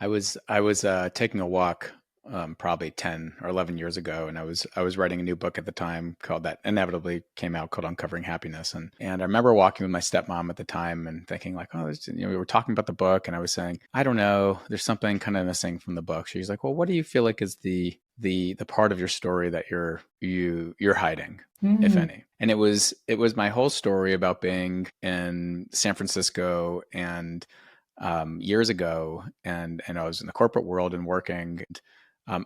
I was taking a walk probably 10 or 11 years ago, and I was writing a new book at the time called that inevitably came out called Uncovering Happiness, and I remember walking with my stepmom at the time and thinking like, oh, we were talking about the book, and I was saying, I don't know, there's something kind of missing from the book. She's like, well, what do you feel like is the part of your story that you're hiding, if Mm, any? And it was my whole story about being in San Francisco and years ago, and I was in the corporate world and working.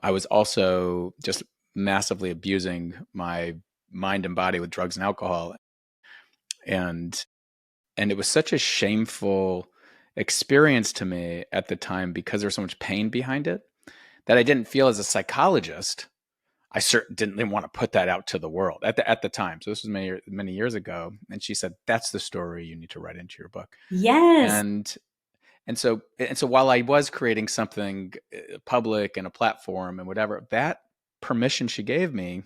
I was also just massively abusing my mind and body with drugs and alcohol, and it was such a shameful experience to me at the time because there was so much pain behind it that I didn't feel as a psychologist. I certainly didn't want to put that out to the world at the time. So this was many years ago, and she said, "That's the story you need to write into your book." yes, And and so while I was creating something public and a platform and whatever, that permission she gave me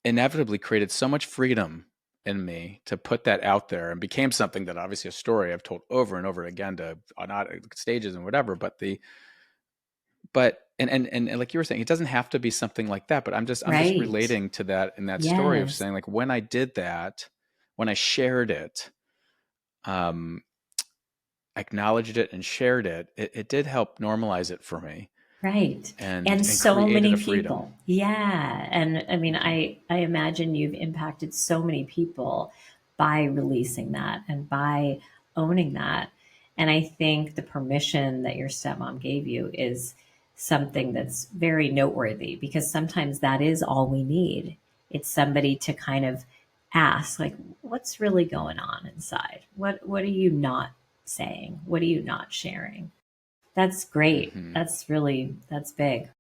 inevitably created so much freedom in me to put that out there and became something that obviously a story I've told over and over again to on stages and whatever. But like you were saying, it doesn't have to be something like that. But I'm just right. relating to that in that story of Yes, saying like when I did that, when I shared it, um, acknowledged it and shared it, it did help normalize it for me right. and And so created many a freedom. people. Yeah. And I mean, Mhm. I imagine you've impacted so many people by releasing that and by owning that. And I think the permission that your stepmom gave you is something that's very noteworthy because sometimes that is all we need. It's somebody to kind of ask, like, what's really going on inside? What are you not saying? What are you not sharing? That's great. Mhm. That's big.